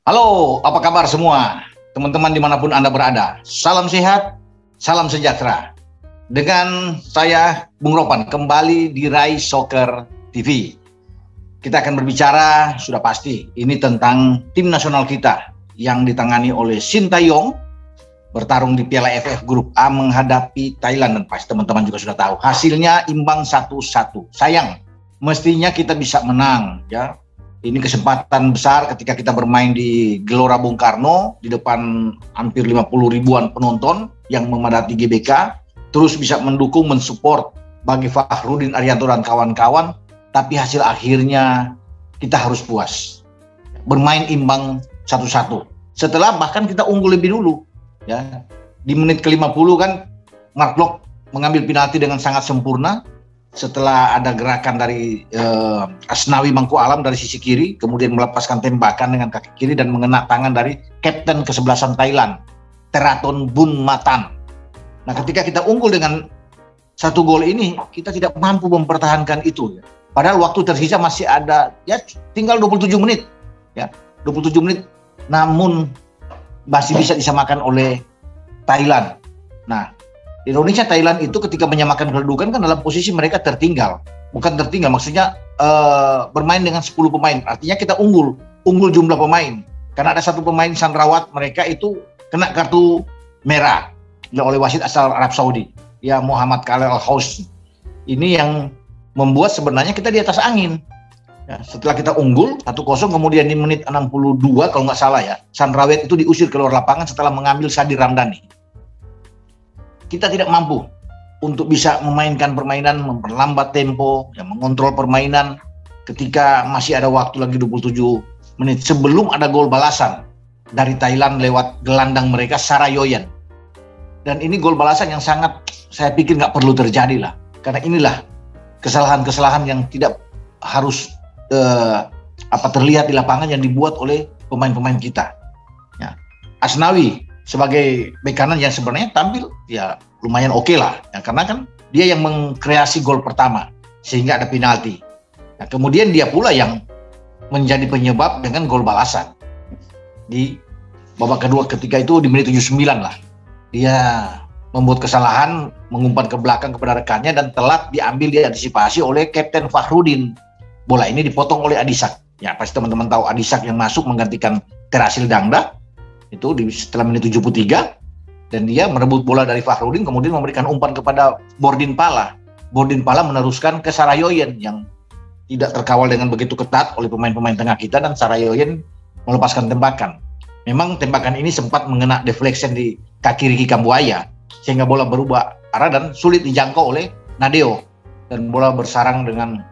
Halo, apa kabar semua? Teman-teman dimanapun Anda berada. Salam sehat, salam sejahtera. Dengan saya, Bung Ropan, kembali di Rai Soccer TV. Kita akan berbicara, sudah pasti, ini tentang tim nasional kita yang ditangani oleh Sintayong, bertarung di Piala AFF Grup A menghadapi Thailand. Dan pasti teman-teman juga sudah tahu, hasilnya imbang 1-1. Sayang, mestinya kita bisa menang, ya. Ini kesempatan besar ketika kita bermain di Gelora Bung Karno di depan hampir 50 ribuan penonton yang memadati GBK, terus bisa mendukung, mensupport bagi Fakhrudin Arianto dan kawan-kawan, tapi hasil akhirnya kita harus puas. Bermain imbang 1-1. Setelah bahkan kita unggul lebih dulu, ya. Di menit ke-50 kan Mark Lok mengambil penalti dengan sangat sempurna. Setelah ada gerakan dari Asnawi Mangku Alam dari sisi kiri, kemudian melepaskan tembakan dengan kaki kiri dan mengena tangan dari kapten kesebelasan Thailand, Teraton Bunmatan. Nah, ketika kita unggul dengan 1 gol ini, kita tidak mampu mempertahankan itu. Padahal waktu tersisa masih ada, ya tinggal 27 menit. Ya, 27 menit, namun masih bisa disamakan oleh Thailand. Nah, Indonesia Thailand itu ketika menyamakan kedudukan kan dalam posisi mereka tertinggal. Bukan tertinggal, maksudnya bermain dengan 10 pemain. Artinya kita unggul jumlah pemain. Karena ada 1 pemain Sandrawat mereka itu kena kartu merah oleh wasit asal Arab Saudi. Ya, Muhammad Khalil Al-Hausni. Ini yang membuat sebenarnya kita di atas angin. Ya, setelah kita unggul 1-0, kemudian di menit 62 kalau nggak salah ya, Sandrawat itu diusir keluar lapangan setelah mengambil Sadi Ramdhani. Kita tidak mampu untuk bisa memainkan permainan, memperlambat tempo, ya, mengontrol permainan ketika masih ada waktu lagi 27 menit sebelum ada gol balasan dari Thailand lewat gelandang mereka Sarayoyen. Dan ini gol balasan yang sangat saya pikir nggak perlu terjadi lah, karena inilah kesalahan-kesalahan yang tidak harus terlihat di lapangan yang dibuat oleh pemain-pemain kita. Ya. Asnawi sebagai bek kanan yang sebenarnya tampil ya lumayan oke lah, ya, karena kan dia yang mengkreasi gol pertama sehingga ada penalti. Nah, kemudian dia pula yang menjadi penyebab dengan gol balasan di babak kedua, ketika itu di menit 79 lah. Dia membuat kesalahan, mengumpan ke belakang kepada rekannya dan telat diambil, diantisipasi oleh Kapten Fakhrudin. Bola ini dipotong oleh Adisak. Ya, pasti teman-teman tahu Adisak yang masuk menggantikan Terasil Dangda. Itu setelah menit 73, dan dia merebut bola dari Fakhrudin, kemudian memberikan umpan kepada Bordin Pala. Bordin Pala meneruskan ke Sarayoyen yang tidak terkawal dengan begitu ketat oleh pemain-pemain tengah kita, dan Sarayoyen melepaskan tembakan. Memang tembakan ini sempat mengena deflection di kaki Ricky Kambuaya sehingga bola berubah arah dan sulit dijangkau oleh Nadeo, dan bola bersarang dengan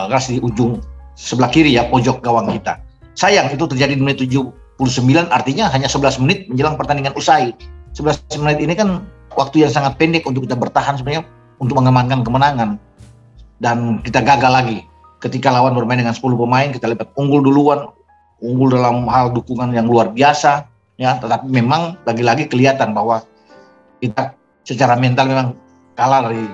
keras di ujung sebelah kiri, ya, pojok gawang kita. Sayang itu terjadi di menit 79, artinya hanya 11 menit menjelang pertandingan usai. 11 menit ini kan waktu yang sangat pendek untuk kita bertahan sebenarnya untuk mengamankan kemenangan. Dan kita gagal lagi. Ketika lawan bermain dengan 10 pemain, kita lihat unggul duluan, unggul dalam hal dukungan yang luar biasa, ya, tetapi memang lagi-lagi kelihatan bahwa kita secara mental memang kalah dari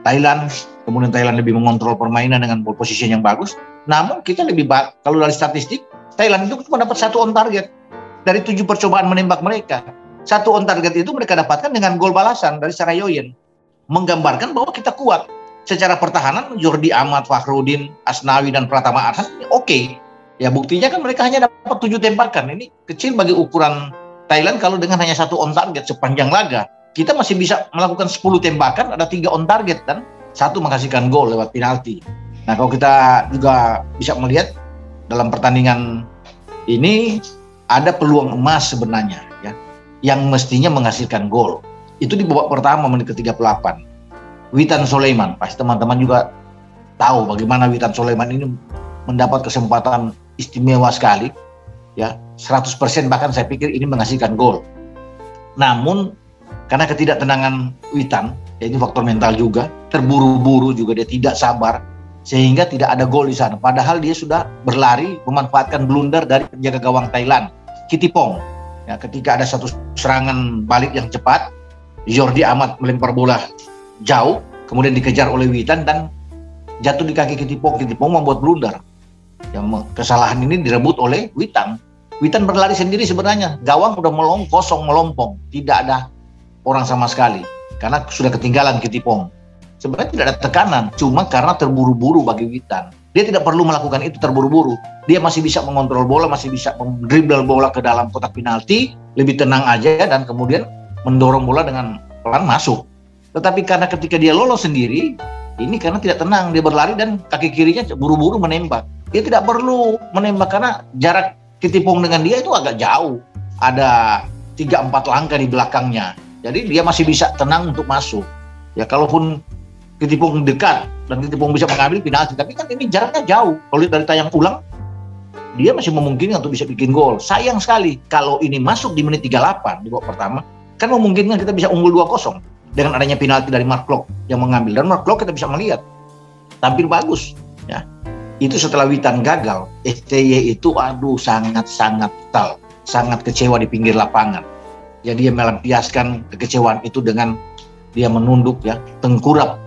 Thailand. Kemudian Thailand lebih mengontrol permainan dengan ball position yang bagus. Namun kita lebih kalau dari statistik, Thailand itu cuma dapat 1 on target dari 7 percobaan menembak mereka. 1 on target itu mereka dapatkan dengan gol balasan dari Sarayoyen, menggambarkan bahwa kita kuat secara pertahanan. Jordi Amat, Fakhrudin, Asnawi dan Pratama Arhan oke. Ya, buktinya kan mereka hanya dapat 7 tembakan. Ini kecil bagi ukuran Thailand kalau dengan hanya 1 on target sepanjang laga. Kita masih bisa melakukan 10 tembakan, ada 3 on target dan 1 menghasilkan gol lewat penalti. Nah, kalau kita juga bisa melihat dalam pertandingan ini ada peluang emas sebenarnya, ya, yang mestinya menghasilkan gol. Itu di babak pertama menit ke-38. Witan Sulaiman, pasti teman-teman juga tahu bagaimana Witan Sulaiman ini mendapat kesempatan istimewa sekali, ya, 100% bahkan saya pikir ini menghasilkan gol. Namun karena ketidaktenangan Witan, ya, ini faktor mental juga, terburu-buru juga, dia tidak sabar sehingga tidak ada gol di sana. Padahal dia sudah berlari memanfaatkan blunder dari penjaga gawang Thailand, Kitipong. Ya, ketika ada satu serangan balik yang cepat, Jordi Amat melempar bola jauh, kemudian dikejar oleh Witan dan jatuh di kaki Kitipong. Kitipong membuat blunder. kesalahan ini direbut oleh Witan. Witan berlari sendiri sebenarnya, gawang udah kosong melompong, tidak ada orang sama sekali karena sudah ketinggalan Kitipong. Sebenarnya tidak ada tekanan, cuma karena terburu-buru bagi Witan. Dia tidak perlu melakukan itu terburu-buru. Dia masih bisa mengontrol bola, masih bisa mendribble bola ke dalam kotak penalti, lebih tenang aja dan kemudian mendorong bola dengan pelan masuk. Tetapi karena ketika dia lolos sendiri, ini karena tidak tenang, dia berlari dan kaki kirinya buru-buru menembak. Dia tidak perlu menembak karena jarak Kitipong dengan dia itu agak jauh. Ada 3-4 langkah di belakangnya. Jadi dia masih bisa tenang untuk masuk. Ya kalaupun Kitipong dekat dan Kitipong bisa mengambil penalti, tapi kan ini jaraknya jauh. Kalau lihat dari tayang ulang, dia masih memungkinkan untuk bisa bikin gol. Sayang sekali kalau ini masuk di menit 38 di babak pertama, kan memungkinkan kita bisa unggul 2-0 dengan adanya penalti dari Mark Klok yang mengambil. Dan Mark Klok kita bisa melihat tampil bagus. Ya, itu setelah Witan gagal, STY itu sangat brutal, sangat kecewa di pinggir lapangan. Jadi dia melampiaskan kekecewaan itu dengan dia menunduk ya, tengkurap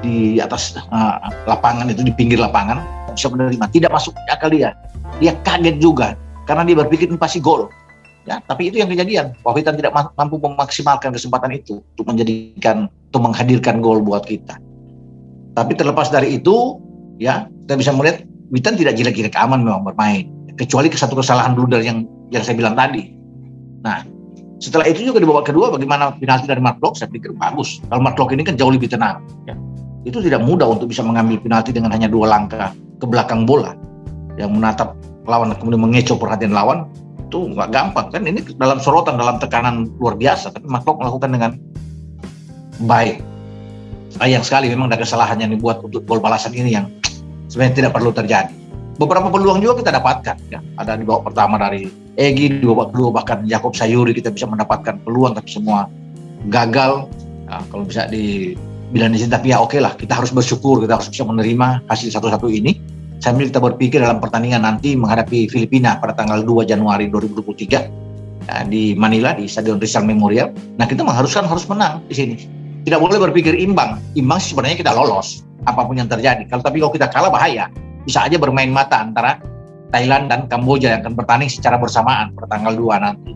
di atas lapangan itu, di pinggir lapangan, bisa menerima, tidak masuk akal dia kaget juga karena dia berpikir ini pasti gol ya, tapi itu yang kejadian. Witan tidak mampu memaksimalkan kesempatan itu untuk menghadirkan gol buat kita. Tapi terlepas dari itu ya, kita bisa melihat Witan tidak jelek-jelek, aman memang bermain, kecuali satu kesalahan blunder yang saya bilang tadi. Nah, setelah itu juga di babak kedua, bagaimana penalti dari Mark Klok, saya pikir bagus. Kalau Mark Klok ini kan jauh lebih tenang ya. Itu tidak mudah untuk bisa mengambil penalti dengan hanya 2 langkah ke belakang bola, yang menatap lawan kemudian mengecoh perhatian lawan, itu nggak gampang kan. Ini dalam sorotan, dalam tekanan luar biasa, tapi Mark Klok melakukan dengan baik. Sayang sekali memang ada kesalahan yang dibuat untuk gol balasan ini yang sebenarnya tidak perlu terjadi. Beberapa peluang juga kita dapatkan ya. Ada di babak pertama dari Egy, di babak kedua bahkan Jakob Sayuri kita bisa mendapatkan peluang, tapi semua gagal. Nah, kalau bisa dibilang di sini, tapi ya oke lah, kita harus bersyukur, kita harus bisa menerima hasil 1-1 ini sambil kita berpikir dalam pertandingan nanti menghadapi Filipina pada tanggal 2 Januari 2023 ya, di Manila, di Stadion Rizal Memorial. Nah, kita harus menang di sini. Tidak boleh berpikir imbang. Imbang sebenarnya kita lolos apapun yang terjadi. Tapi kalau kita kalah bahaya. Bisa aja bermain mata antara Thailand dan Kamboja yang akan bertanding secara bersamaan pada tanggal 2 nanti.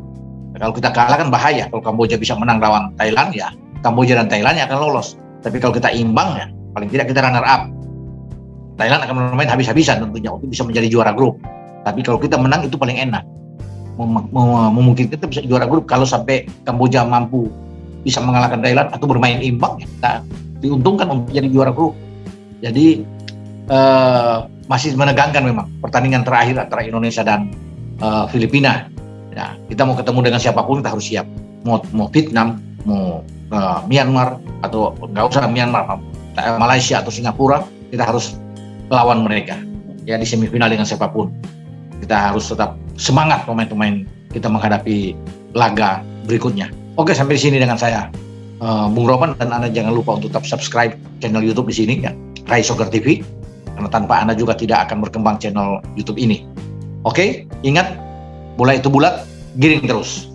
Nah, kalau kita kalah kan bahaya. Kalau Kamboja bisa menang lawan Thailand, ya Kamboja dan Thailand yang akan lolos. Tapi kalau kita imbang, ya paling tidak kita runner up. Thailand akan bermain habis-habisan tentunya untuk bisa menjadi juara grup. Tapi kalau kita menang itu paling enak. Memungkinkan kita bisa juara grup. Kalau sampai Kamboja mampu bisa mengalahkan Thailand atau bermain imbang, ya kita diuntungkan untuk jadi juara grup. Jadi masih menegangkan memang pertandingan terakhir antara Indonesia dan Filipina. Ya, kita mau ketemu dengan siapapun kita harus siap. Mau Vietnam, mau Myanmar, atau nggak usah Myanmar, Malaysia atau Singapura, kita harus lawan mereka. Ya, di semifinal dengan siapapun. Kita harus tetap semangat pemain-pemain kita menghadapi laga berikutnya. Oke, sampai di sini dengan saya Bung Ropan, dan Anda jangan lupa untuk tetap subscribe channel YouTube di sini ya, Rai Soccer TV. Karena tanpa Anda juga tidak akan berkembang channel YouTube ini. Oke, ingat, bola itu bulat, giring terus.